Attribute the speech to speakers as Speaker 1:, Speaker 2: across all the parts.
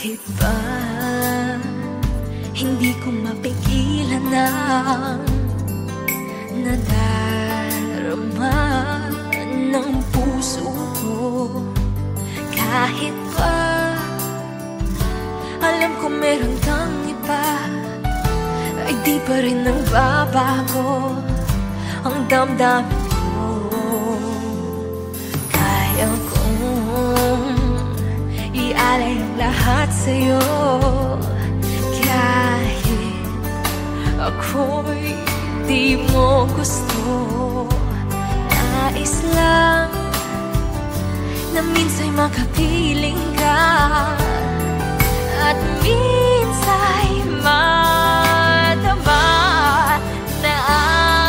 Speaker 1: Kahit ba hindi ko mapigilan ang nadarama ng puso ko. Kahit ba alam ko meron kang iba, ay di pa rin nagbabago ang damdamin ko. Kaya kong ialay ang lahat sa'yo, kahit ako'y di mo gusto. Nais lang na minsa'y makapiling ka, at minsa'y madama na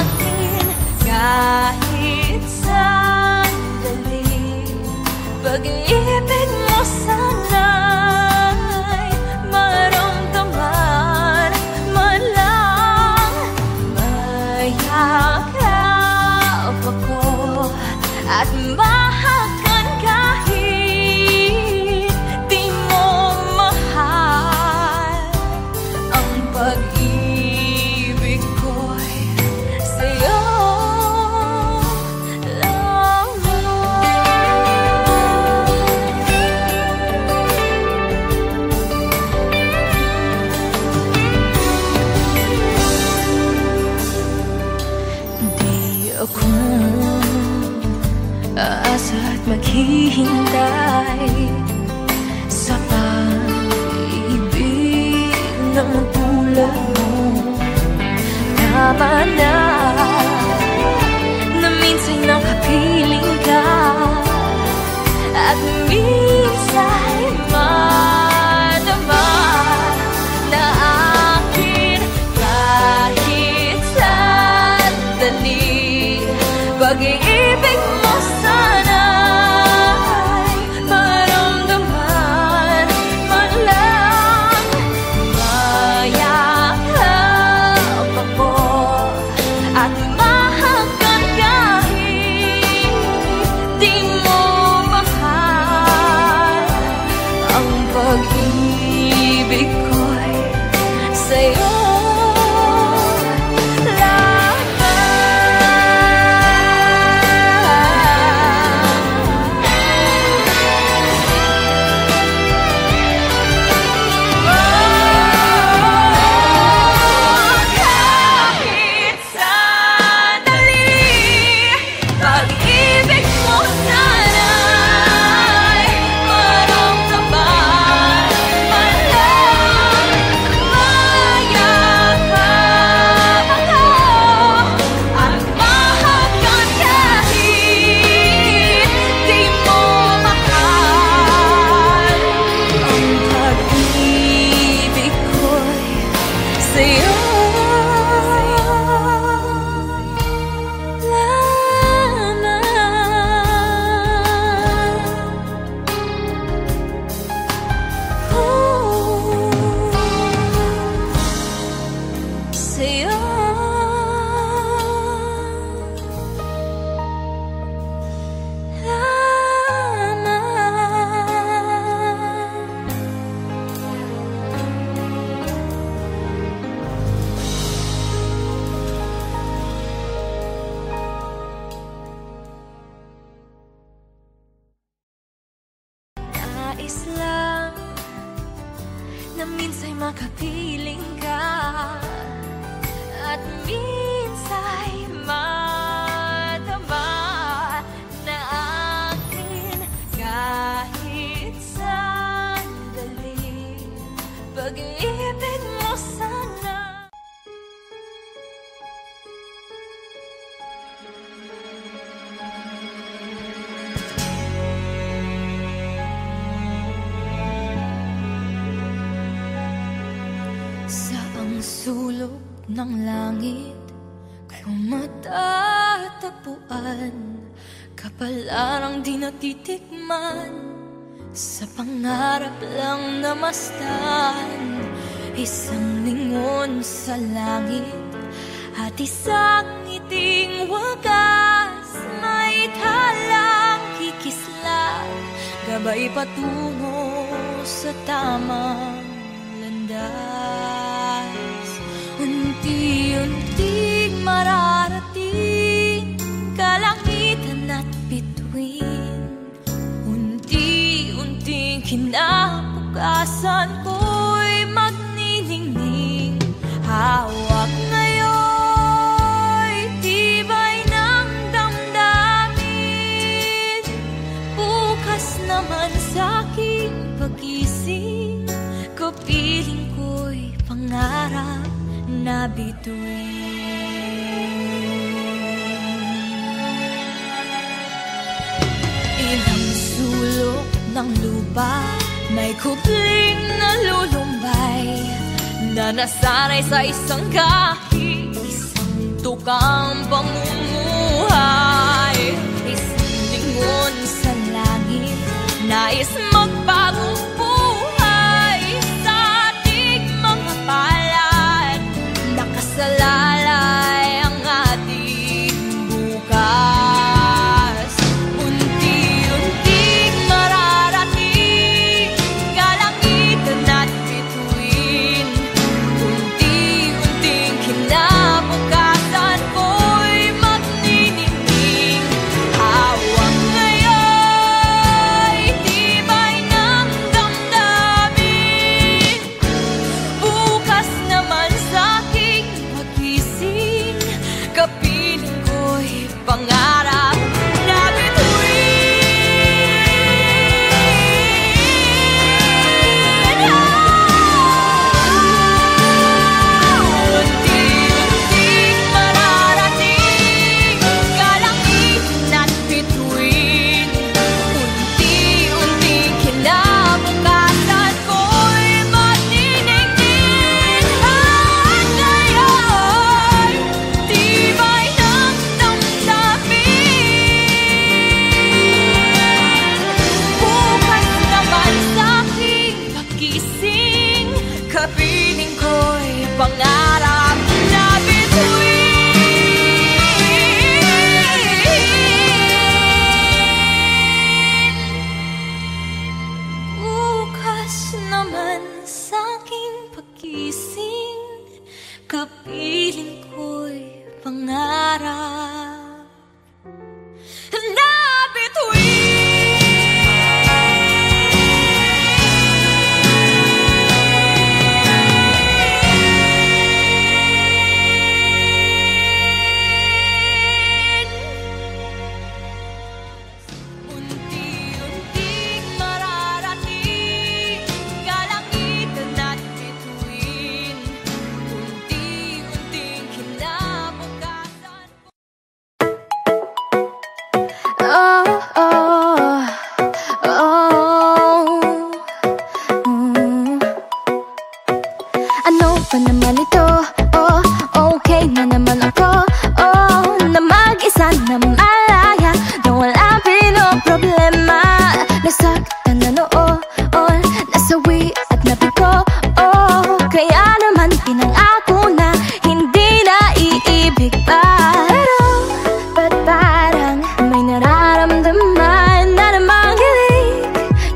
Speaker 1: akin kahit sandali. Pag-ibig mo sana'y maramdaman man lang. Mayakap ako at mahakan kahit di mo mahal. Ang pag-ibig ko'y sa'yo ako aasa at maghihintay sa pag-ibig na magtulad mo. Tama na na minsa'y nakapiling ka, at minsa'y madama na akin kahit sandali. Pag-ibig mo sana'y maramdaman man lang. Mayakap ako at mahakan kahit di mo mahal. Ang pag-ibig ko'y sa'yo. Nais lang na minsa'y makapiling ka, at minsa'y madama na akin kahit sandali. Pag-ibig mo sana. Saang sulok ng langit ko matatagpuan kapalarang di natitikman, sa pangarap lang namastan. Isang lingon sa langit at isang ngiting wagas, may talang kikisla, gabay patungo sa tamang landas. Unti-unting mararating kalangitan at bituin. Unti-unting kinabukasan ko'y magniningning. Hawak ngayon'y tibay ng damdamin. Bukas naman sa'king pagising, kapiling ko'y pangarap na bituin. Ilang sulok ng lupa, may kupling na lulumbay, na nasanay sa isang kahit isang tukang pamumuhay. Isang lingon sa langit, nais magbagong buhay sa ating mga palad. Nakasalalay ang ating bukas. Unti-unting mararating kalangitan at bituin. Unti-unting kinabukasan ko'y magniningning. Hawak ngayon'y tibay ng damdamin. Bukas naman sa'king pagising, kapiling ko'y pangarap na bituin. Unti-unting mararating kalangitan at bituin. Unti-unting kinabukasan ko'y magniningning. At ngayon, tibay ng damdamin. Bukas naman sa'king pagising, kapiling ko'y pangarap na bituin. Bukas naman sa'king pagising, kapiling ko'y pangarap na bituin. Unti-unting mararating kalangitan at bituin. Unti-unting kinabukasan. Oh, oh, oh. Ano ba naman ito? Oh, okay na naman ako. Oh, na mag-isa na malaya, na wala pinoproblema. Nasaktan na noon, nasawi at nabigo. Oh, kaya naman pinangako na hindi na iibig pa. Pero, ba't parang may nararamdaman na namang gilig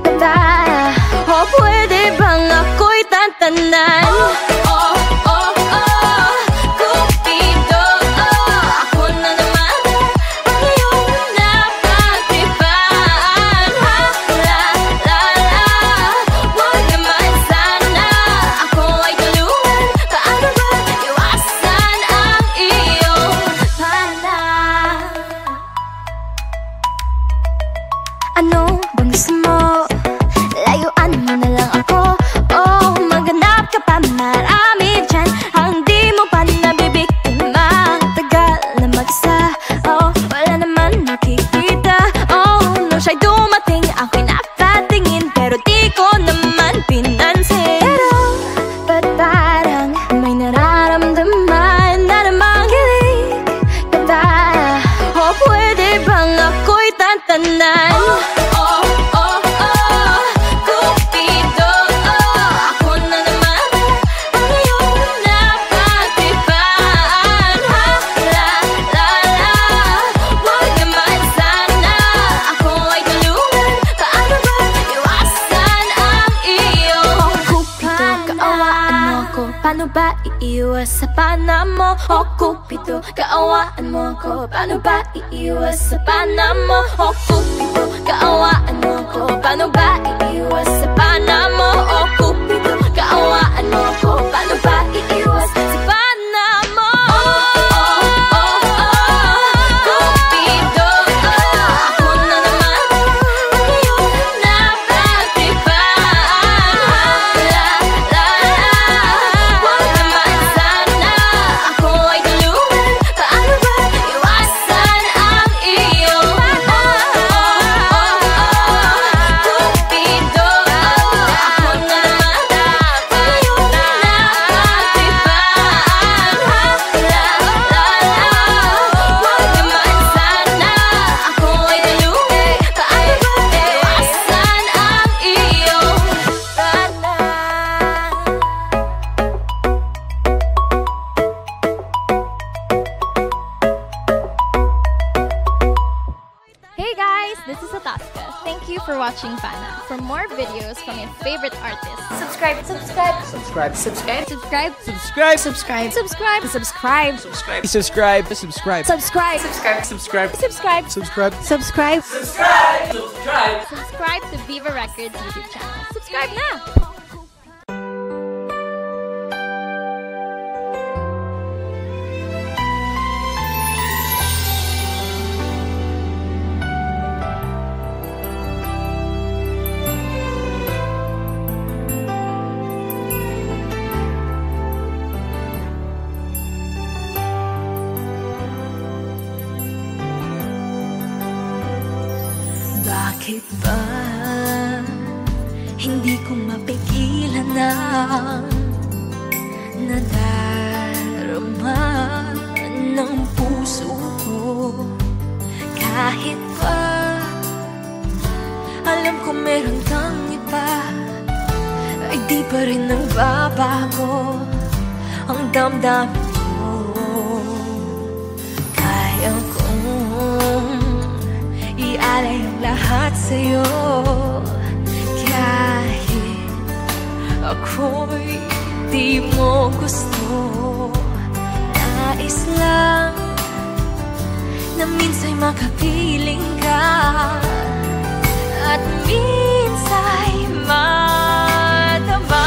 Speaker 1: na ba? O pwede bang ako'y tantanan? Cupido, ako na naman ang iyong napagtripan. Ha, la, la, la, wag naman sana ako ay tulungan. Paano ba iwasan ang iyong pana? Ano bang gusto mo? Layuan mo na lang ako. Oh, maghanap ka pa, marami dyan ang di mo pa nabibiktima. Tagal na mag-isa, oh, wala naman nakikita. Oh, nung siya'y dumating, ako'y napatingin, pero di ko naman pinansin. Pero, ba't parang may nararamdaman na namang gilig na ba? O pwede bang ako'y tantanan? Cupido, ako na naman ang iyong napagtripan. Ha, la, la, la, wag naman sana ako ay tulungan. Paano ba iwasan ang iyong iiwas sa panamo? O Cupido, kaawaan mo ko. Paano ba iiwas sa panamo? O Cupido, kaawaan mo ko. Paano ba iiwas sa panamo? O Cupido, kaawaan mo ko. Paano ba iiwas sa panamo?
Speaker 2: For watching Pana. For more videos from your favorite artists,
Speaker 1: Subscribe.
Speaker 2: subscribe,
Speaker 3: Subscribe.
Speaker 2: subscribe, subscribe,
Speaker 3: Subscribe.
Speaker 2: subscribe,
Speaker 1: Subscribe.
Speaker 2: subscribe,
Speaker 3: Subscribe. Subscribe. Subscribe.
Speaker 1: Subscribe.
Speaker 3: Subscribe.
Speaker 2: subscribe,
Speaker 3: Subscribe.
Speaker 2: subscribe,
Speaker 3: Subscribe.
Speaker 2: subscribe to Viva Records YouTube channel. Subscribe na!
Speaker 1: Bakit ba hindi ko mapigilan ang nadarama ng puso ko? Kahit pa alam ko meron kang iba, ay di pa rin nagbabago ang damdamin ko. Kaya kong ialay ang lahat sa'yo, kahit ako'y di mo gusto. Nais lang na minsa'y makapiling ka, at minsa'y madama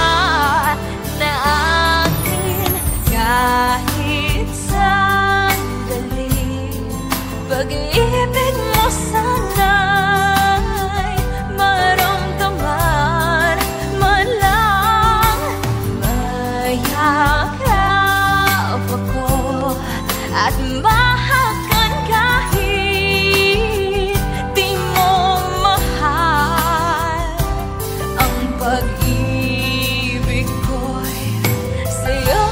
Speaker 1: na akin kahit sandali. Pag-ibig mo sana'y maramdaman man lang. Mayakap ako at mahakan kahit di mo mahal. Ang pag-ibig ko'y sa'yo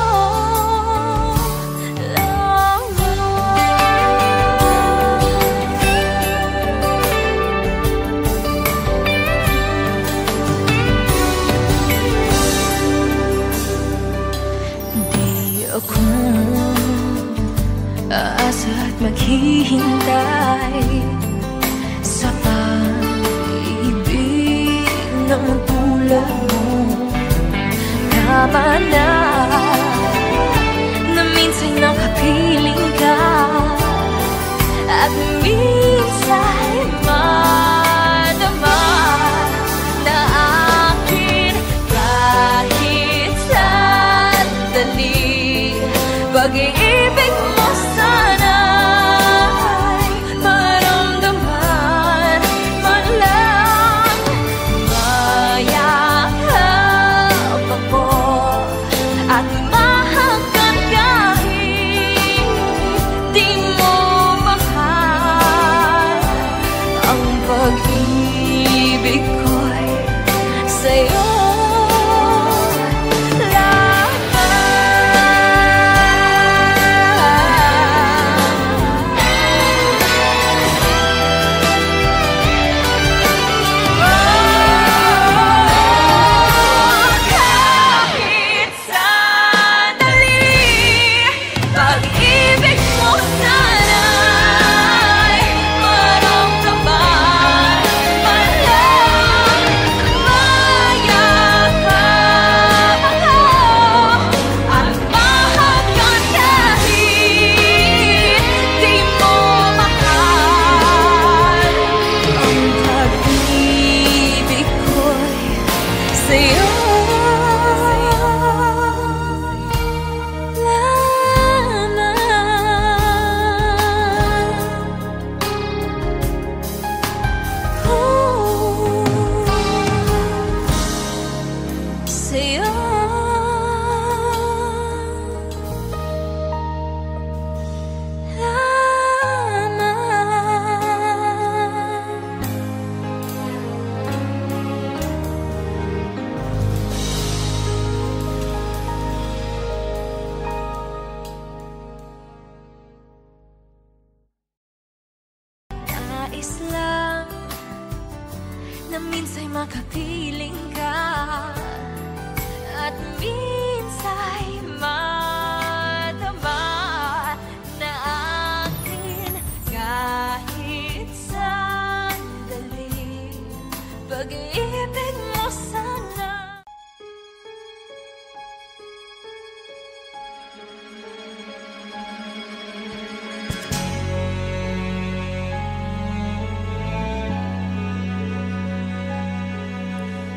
Speaker 1: aasa at maghihintay sa pag-ibig ng tulad mo. Tama na na minsa'y nakapiling ka, at minsa'y madama na akin kahit sandali. Pag-ibig mo sana'y maramdaman man lang. Mayakap ako at mahakan kahit di mo mahal. Ang pag-ibig ko'y sa'yo. makapiling ka. At minsa'y madama na akin kahit sandali. Pag-ibig mo sana.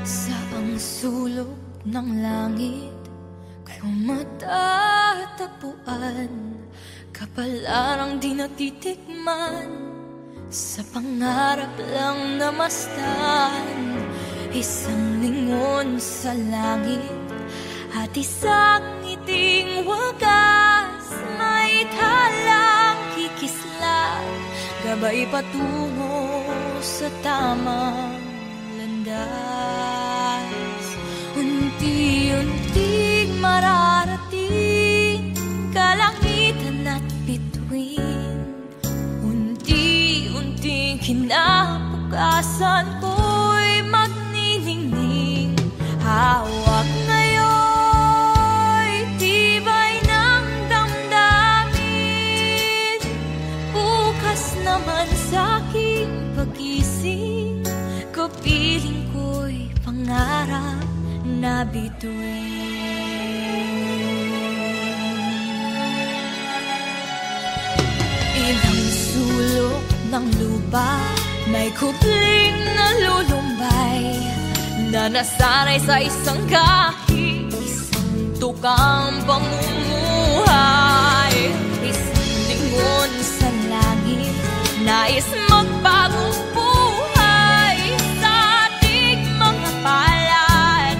Speaker 1: Saang sulok ng langit ko matatagpuan, kapalarang di natitikman, sa pangarap lang namastan. Isang lingon sa langit at isang ngiting wagas, may talang kikisla, gabay patungo sa tamang landas. Unti-unting mararating kalangitan at bituin. Unti-unting kinabukasan ko'y magniningning. Hawak ngayon'y tibay ng damdamin. Bukas naman sa'king pagising, kapiling ko'y pangarap na bituin. Ilang sulok ng lupa, may kupling na lulumbay, na nasanay sa isang kahit isang tukang pamumuhay. Isang lingon sa langit, nais magbagong buhay sa ating mga palad.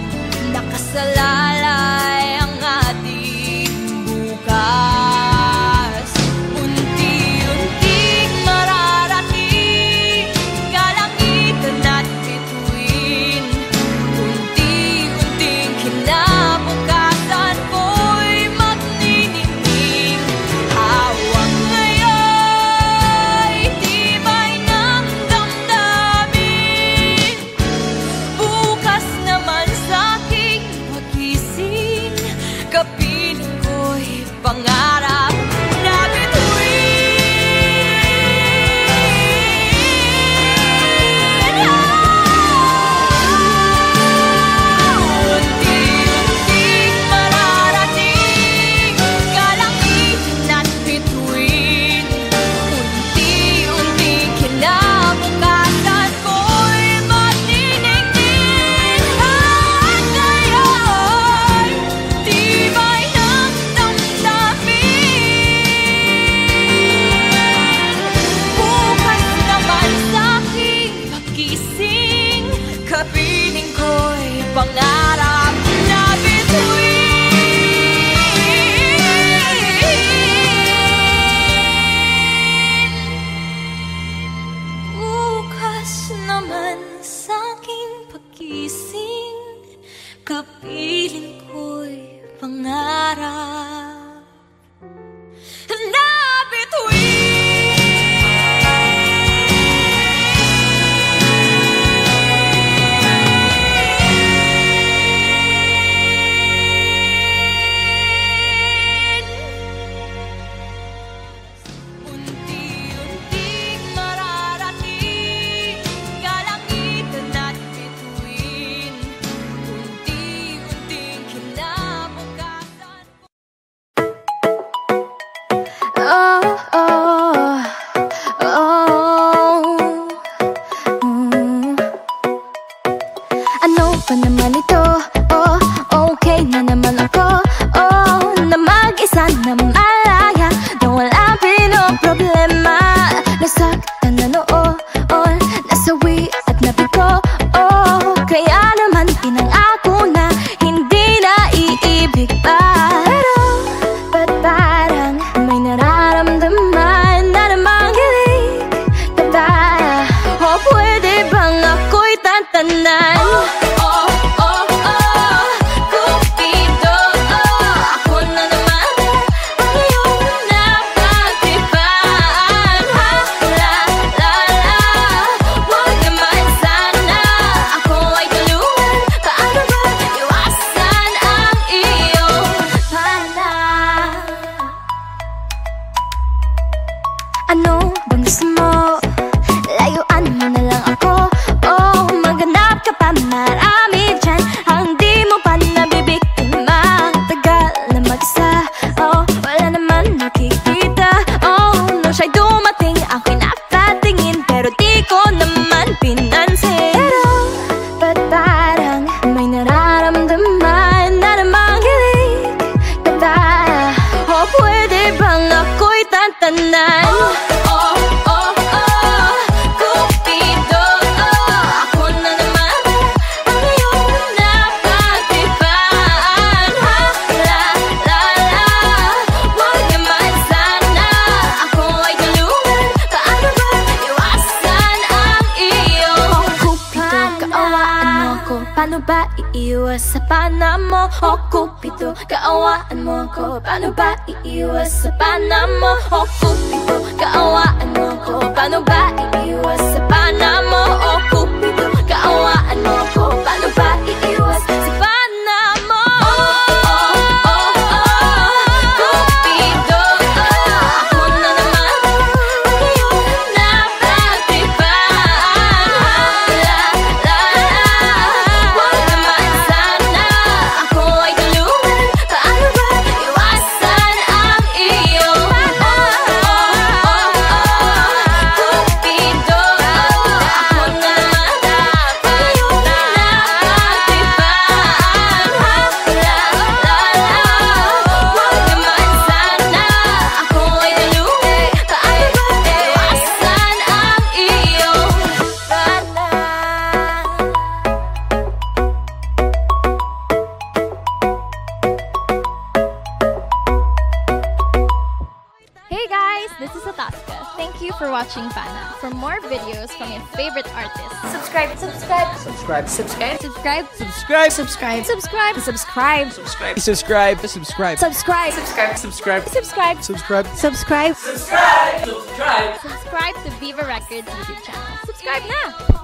Speaker 1: Nakasalalay ang ating bukas. Unti-unting mararating kalangitan at bituin. Unti-unting kinabukasan ko'y magniningning. Hawak ngayon'y tibay ng damdamin. Bukas naman sa'king pagising, kapiling ko'y pangarap na bituin. Unti-unting mararating kalangitan at bituin. Unti-unting kinabukasan ko'y magniningning. At ngayon, tibay ng damdamin. Bukas naman sa'king pagising, kapiling ko'y pangarap na bituin. Bukas naman sa'king pagising, kapiling ko'y pangarap na unti-unting mararating kalangitan at bituin. Unti-unting kinabukasan. Oh, oh, oh. Ano ba naman ito? Oh, okay na naman ako. Oh, na mag-isa na malaya, na wala pinoproblema. Nasaktan na noon, nasawi at nabigo. Oh, kaya naman pinangako na hindi na iibig pa. Pero ba't parang may nararamdaman? Ano bang gusto mo? Layuan mo na lang ako. Oh, maghanap ka pa, marami dyan ang di mo pa nabibiktima. Tagal na mag-isa, oh, wala naman nakikita. Oh, nung siya'y dumating, ako'y nakatingin, pero di ko naman pinansin. Pero, ba't parang may nararamdaman na namang kilig ka ba? O pwede bang ako'y tantanan? Cupido, ako na naman ang iyong napagtipan. La, la, la, wag naman sana ako ay tulungan. Paano ba iwasan ang iyong Cupido, kaawaan mo ko. Paano ba iiwas sa pana mo? Oh Cupido, kaawaan mo ko. Paano ba iiwas sa pana mo? Oh Cupido, kaawaan mo ko. Paano ba iiwas sa pana mo? Oh Cupido, kaawaan mo ko. Paano ba iiwas sa pana mo? Cupido, ako na naman ang iyong napagtipan. La, la, la, wag naman sana ako ay tulungan. Paano ba iwasan ang iyong Cupido, ako na naman ang iyong napagtipan. La, la, la, wag naman sana ako ay tulungan. Paano ba iwasan ang iyong pana?
Speaker 2: Hey guys, this is Ataska. Thank you for watching Fana. For more videos from your favorite artists,
Speaker 1: Subscribe.
Speaker 3: Subscribe.
Speaker 2: subscribe,
Speaker 3: Subscribe.
Speaker 2: subscribe,
Speaker 1: Subscribe.
Speaker 2: subscribe.
Speaker 3: Subscribe. Subscribe. Subscribe.
Speaker 1: Subscribe.
Speaker 3: Subscribe.
Speaker 1: Subscribe.
Speaker 3: Subscribe.
Speaker 1: Subscribe.
Speaker 2: Subscribe to Viva Records YouTube channel. Subscribe na!